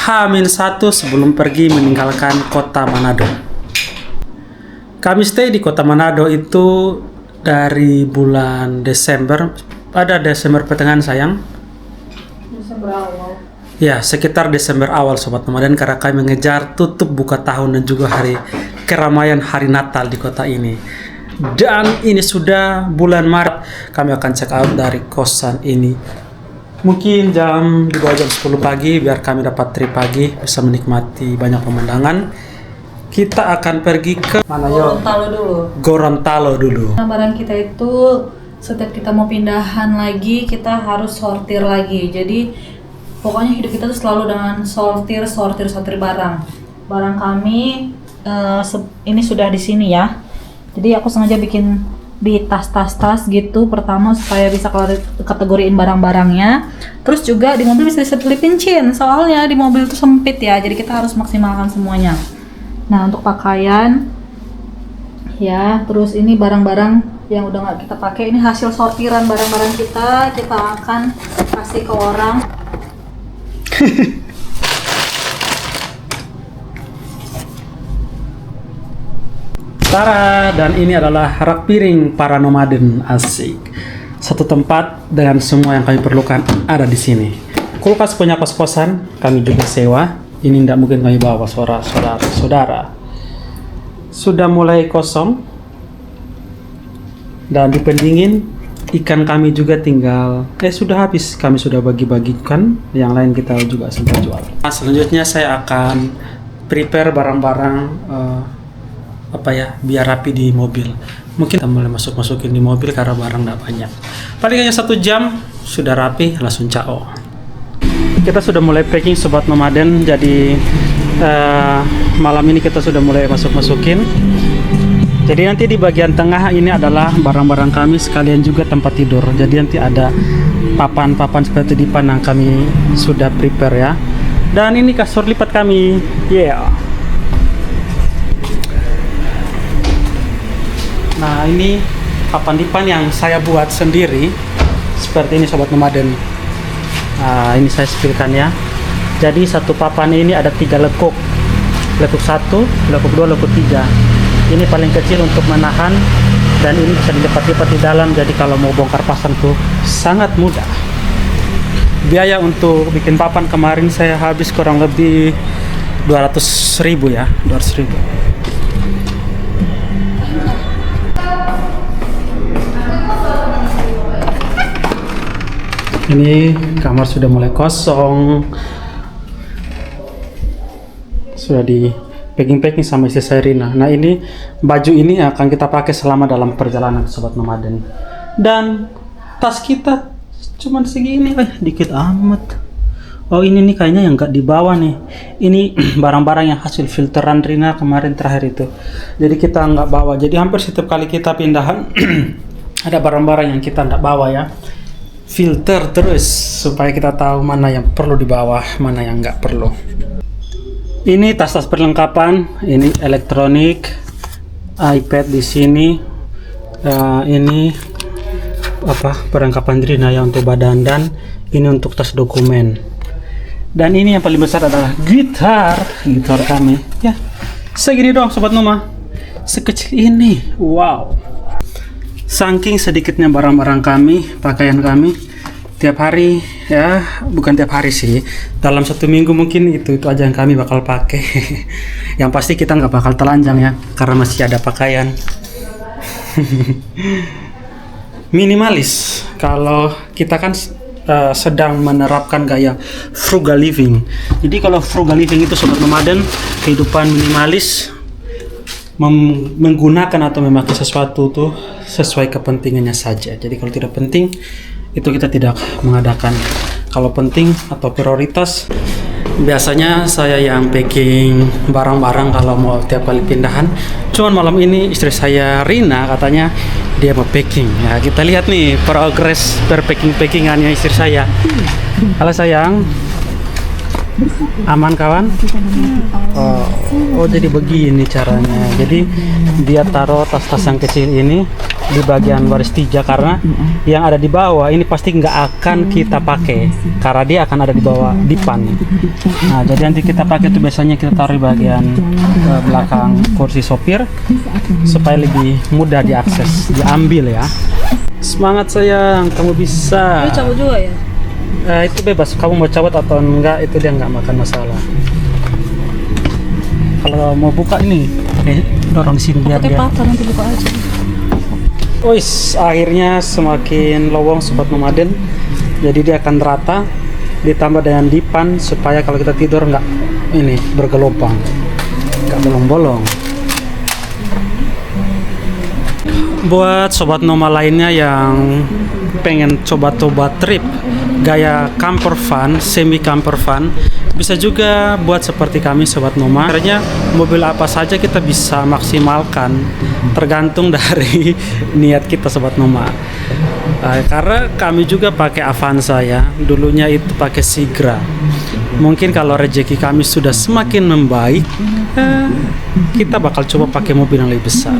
H-1 sebelum pergi meninggalkan kota Manado. Kami stay di kota Manado itu dari bulan Desember, pada Desember pertengahan sayang. Desember awal. Ya, sekitar Desember awal Sobat Nomaden, karena kami mengejar tutup buka tahun dan juga hari keramaian hari Natal di kota ini. Dan ini sudah bulan Maret, kami akan check out dari kosan ini. Mungkin di bawah jam 10 pagi biar kami dapat trip pagi, bisa menikmati banyak pemandangan. Kita akan pergi ke mana yo? Gorontalo dulu. Gorontalo dulu. Nah, barang kita itu setiap kita mau pindahan lagi, kita harus sortir lagi. Jadi pokoknya hidup kita tuh selalu dengan sortir barang. Barang kami ini sudah di sini ya. Jadi aku sengaja bikin di tas gitu, pertama supaya bisa kategoriin barang-barangnya. Terus juga di mobil bisa diselipin cin, soalnya di mobil itu sempit ya, jadi kita harus maksimalkan semuanya. Nah, untuk pakaian ya, terus ini barang-barang yang udah nggak kita pakai, ini hasil sortiran barang-barang kita akan kasih ke orang. Tara, dan ini adalah rak piring para nomaden, asik. Satu tempat dengan semua yang kami perlukan ada di sini. Kulkas punya kos-kosan, kami juga sewa. Ini tidak mungkin kami bawa, saudara. Sudah mulai kosong. Dan di pendingin, ikan kami juga tinggal, sudah habis. Kami sudah bagi-bagikan, yang lain kita juga sempat jual. Nah, selanjutnya saya akan prepare barang-barang biar rapi di mobil. Mungkin kita mulai masukin di mobil karena barang tidak banyak. Paling hanya 1 jam sudah rapi, langsung cao. Kita sudah mulai packing Sobat Nomaden. Jadi malam ini kita sudah mulai masukin. Jadi nanti di bagian tengah ini adalah barang-barang kami, sekalian juga tempat tidur. Jadi nanti ada papan-papan seperti di panang kami sudah prepare ya. Dan ini kasur lipat kami. Nah, ini papan dipan yang saya buat sendiri. Seperti ini Sobat Nomaden. Nah, ini saya sepilkan ya. Jadi satu papan ini ada 3 lekuk. Lekuk 1, lekuk 2, lekuk 3. Ini paling kecil untuk menahan, dan ini bisa dilipat-lipat di dalam. Jadi kalau mau bongkar pasang tuh sangat mudah. Biaya untuk bikin papan kemarin saya habis kurang lebih 200.000 ya, 200.000. Ini kamar sudah mulai kosong, sudah di packing sama istri saya Rina. Nah, ini baju ini akan kita pakai selama dalam perjalanan Sobat Nomaden. Dan tas kita cuman segini, dikit amat. Oh, ini nih kayaknya yang nggak dibawa nih. Ini barang-barang yang hasil filteran Rina kemarin terakhir itu. Jadi kita nggak bawa. Jadi hampir setiap kali kita pindahan ada barang-barang yang kita nggak bawa ya. Filter terus supaya kita tahu mana yang perlu dibawa, mana yang nggak perlu. Ini tas-tas perlengkapan, ini elektronik, iPad di sini. Ini perlengkapan Rina ya untuk badan, dan ini untuk tas dokumen. Dan ini yang paling besar adalah gitar kami. Ya, segini doang Sobat Noma, sekecil ini. Wow. Saking sedikitnya barang-barang kami, pakaian kami, tiap hari ya, bukan tiap hari sih, dalam 1 minggu mungkin itu aja yang kami bakal pakai. Yang pasti kita nggak bakal telanjang ya, karena masih ada pakaian. Minimalis, kalau kita kan sedang menerapkan gaya frugal living. Jadi kalau frugal living itu Sobat Nomaden, kehidupan minimalis, menggunakan atau memakai sesuatu tuh sesuai kepentingannya saja. Jadi kalau tidak penting, itu kita tidak mengadakan. Kalau penting atau prioritas, biasanya saya yang packing barang-barang kalau mau tiap kali pindahan. Cuman malam ini istri saya Rina katanya dia mau packing. Ya, kita lihat nih progres packingannya istri saya. Halo sayang. Aman kawan? Oh, jadi begini caranya. Jadi dia taruh tas-tas yang kecil ini di bagian baris 3 karena yang ada di bawah ini pasti nggak akan kita pakai karena dia akan ada di bawah dipan. Nah, jadi nanti kita pakai itu biasanya kita taruh di bagian belakang kursi sopir supaya lebih mudah diakses, diambil ya. Semangat sayang, kamu bisa. Lu cabut juga ya? Itu bebas, kamu mau cabut atau enggak itu dia nggak makan masalah. Kalau mau buka ini, dorong di sini biar Pakai dia. patah nanti buka aja. Wis, akhirnya semakin lowong sobat nomaden. Jadi dia akan rata, ditambah dengan dipan supaya kalau kita tidur nggak ini bergelombang, nggak bolong-bolong. Buat sobat Noma lainnya yang pengen coba-coba trip gaya camper van, semi camper van, bisa juga buat seperti kami sobat Noma. Sebenarnya mobil apa saja kita bisa maksimalkan tergantung dari niat kita sobat Noma. Karena kami juga pakai Avanza ya, dulunya itu pakai Sigra. Mungkin kalau rezeki kami sudah semakin membaik, kita bakal coba pakai mobil yang lebih besar.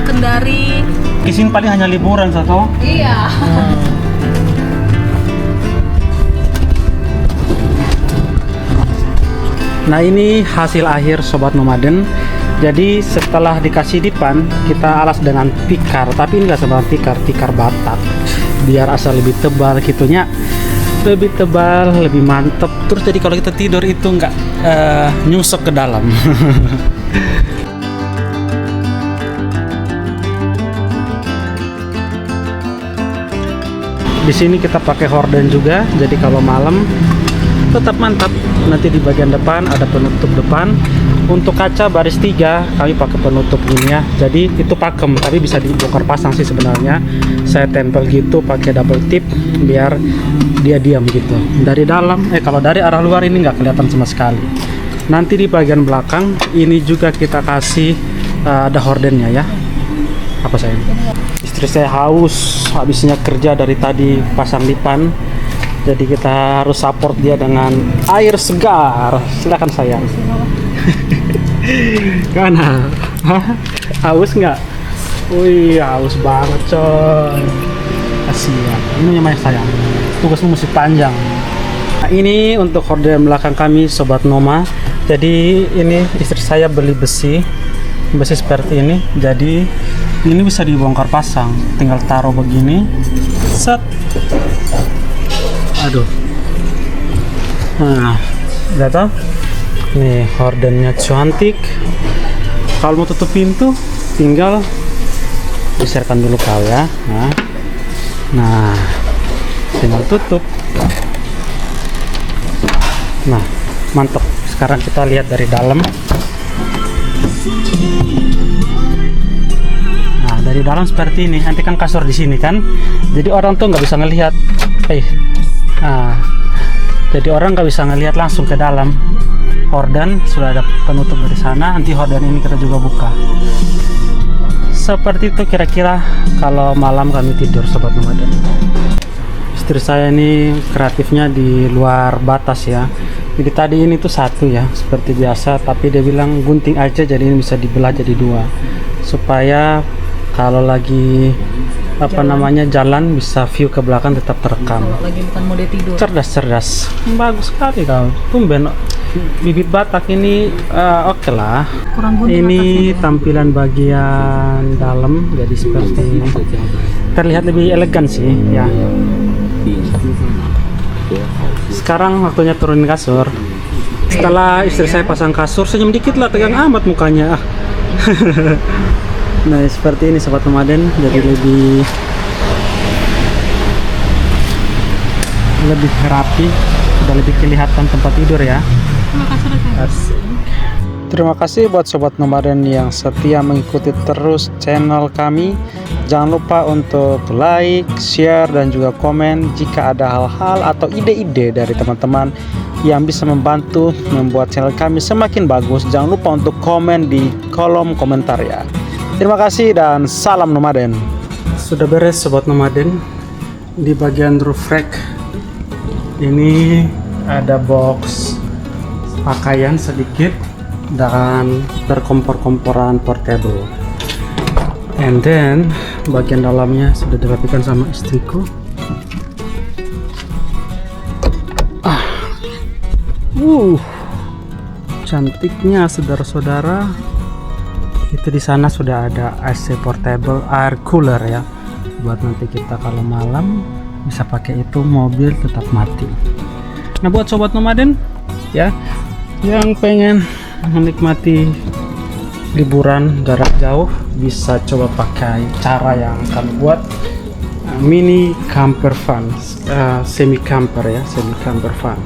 Kendari. Di sini paling hanya liburan satu. Iya. Nah, ini hasil akhir sobat nomaden. Jadi setelah dikasih dipan, kita alas dengan tikar, tapi ini nggak sama tikar Batak. Biar asal lebih tebal gitunya, lebih tebal, lebih mantep. Terus jadi kalau kita tidur itu nggak nyusuk ke dalam. Di sini kita pakai horden juga, jadi kalau malam tetap mantap. Nanti di bagian depan ada penutup depan. Untuk kaca baris 3 kami pakai penutup ini ya. Jadi itu pakem, tapi bisa dibongkar pasang sih sebenarnya. Saya tempel gitu pakai double tip biar dia diam gitu. Dari dalam, kalau dari arah luar ini nggak kelihatan sama sekali. Nanti di bagian belakang ini juga kita kasih ada hordennya ya. Apa sayang? Istri saya haus, habisnya kerja dari tadi pasang dipan. Jadi kita harus support dia dengan air segar. Silakan sayang. Mana? Haus nggak? Wih, haus banget coy. Kasihan. Ini namanya sayang. Tugasmu mesti panjang. Nah, ini untuk horden belakang kami sobat Noma. Jadi ini istri saya beli besi seperti ini. Jadi ini bisa dibongkar pasang, tinggal taruh begini, set. Aduh. Nah, udah tau? Nih hordennya cantik. Kalau mau tutup pintu, tinggal geserkan dulu kau ya. Nah, tinggal tutup. Nah, mantap. Sekarang kita lihat dari dalam. Dari dalam seperti ini. Nanti kan kasur di sini kan, jadi orang tuh nggak bisa ngelihat. Jadi orang nggak bisa ngelihat langsung ke dalam. Horden sudah ada penutup dari sana. Nanti horden ini kita juga buka. Seperti itu kira-kira kalau malam kami tidur sobat nomaden. Istri saya ini kreatifnya di luar batas ya. Jadi tadi ini tuh satu ya seperti biasa, tapi dia bilang gunting aja, jadi ini bisa dibelah jadi dua supaya kalau lagi namanya jalan, bisa view ke belakang tetap terekam. Kalau lagi bukan mode tidur. Cerdas, bagus sekali kau. Tumben bibit Batak ini oke lah. Kurang gunting Ini atasnya. tampilan bagian dalam jadi seperti ini. Terlihat lebih elegan sih ya. Sekarang waktunya turunin kasur. Setelah istri saya pasang kasur, senyum dikit lah, tegang amat mukanya. Nah seperti ini sobat nomaden, jadi lebih rapi, udah lebih kelihatan tempat tidur ya. Asik. Terima kasih buat sobat nomaden yang setia mengikuti terus channel kami. Jangan lupa untuk like, share, dan juga komen jika ada hal-hal atau ide-ide dari teman-teman yang bisa membantu membuat channel kami semakin bagus. Jangan lupa untuk komen di kolom komentar ya. Terima kasih dan salam nomaden. Sudah beres sobat nomaden. Di bagian roof rack ini ada box pakaian sedikit dan berkompor-komporan portable. And then bagian dalamnya sudah dirapikan sama istriku. Cantiknya saudara-saudara. Itu di sana sudah ada AC portable, air cooler ya. Buat nanti kita kalau malam bisa pakai itu, mobil tetap mati. Nah buat sobat nomaden ya yang pengen menikmati liburan jarak jauh, bisa coba pakai cara yang kami buat, mini camper van, semi camper ya, semi camper van.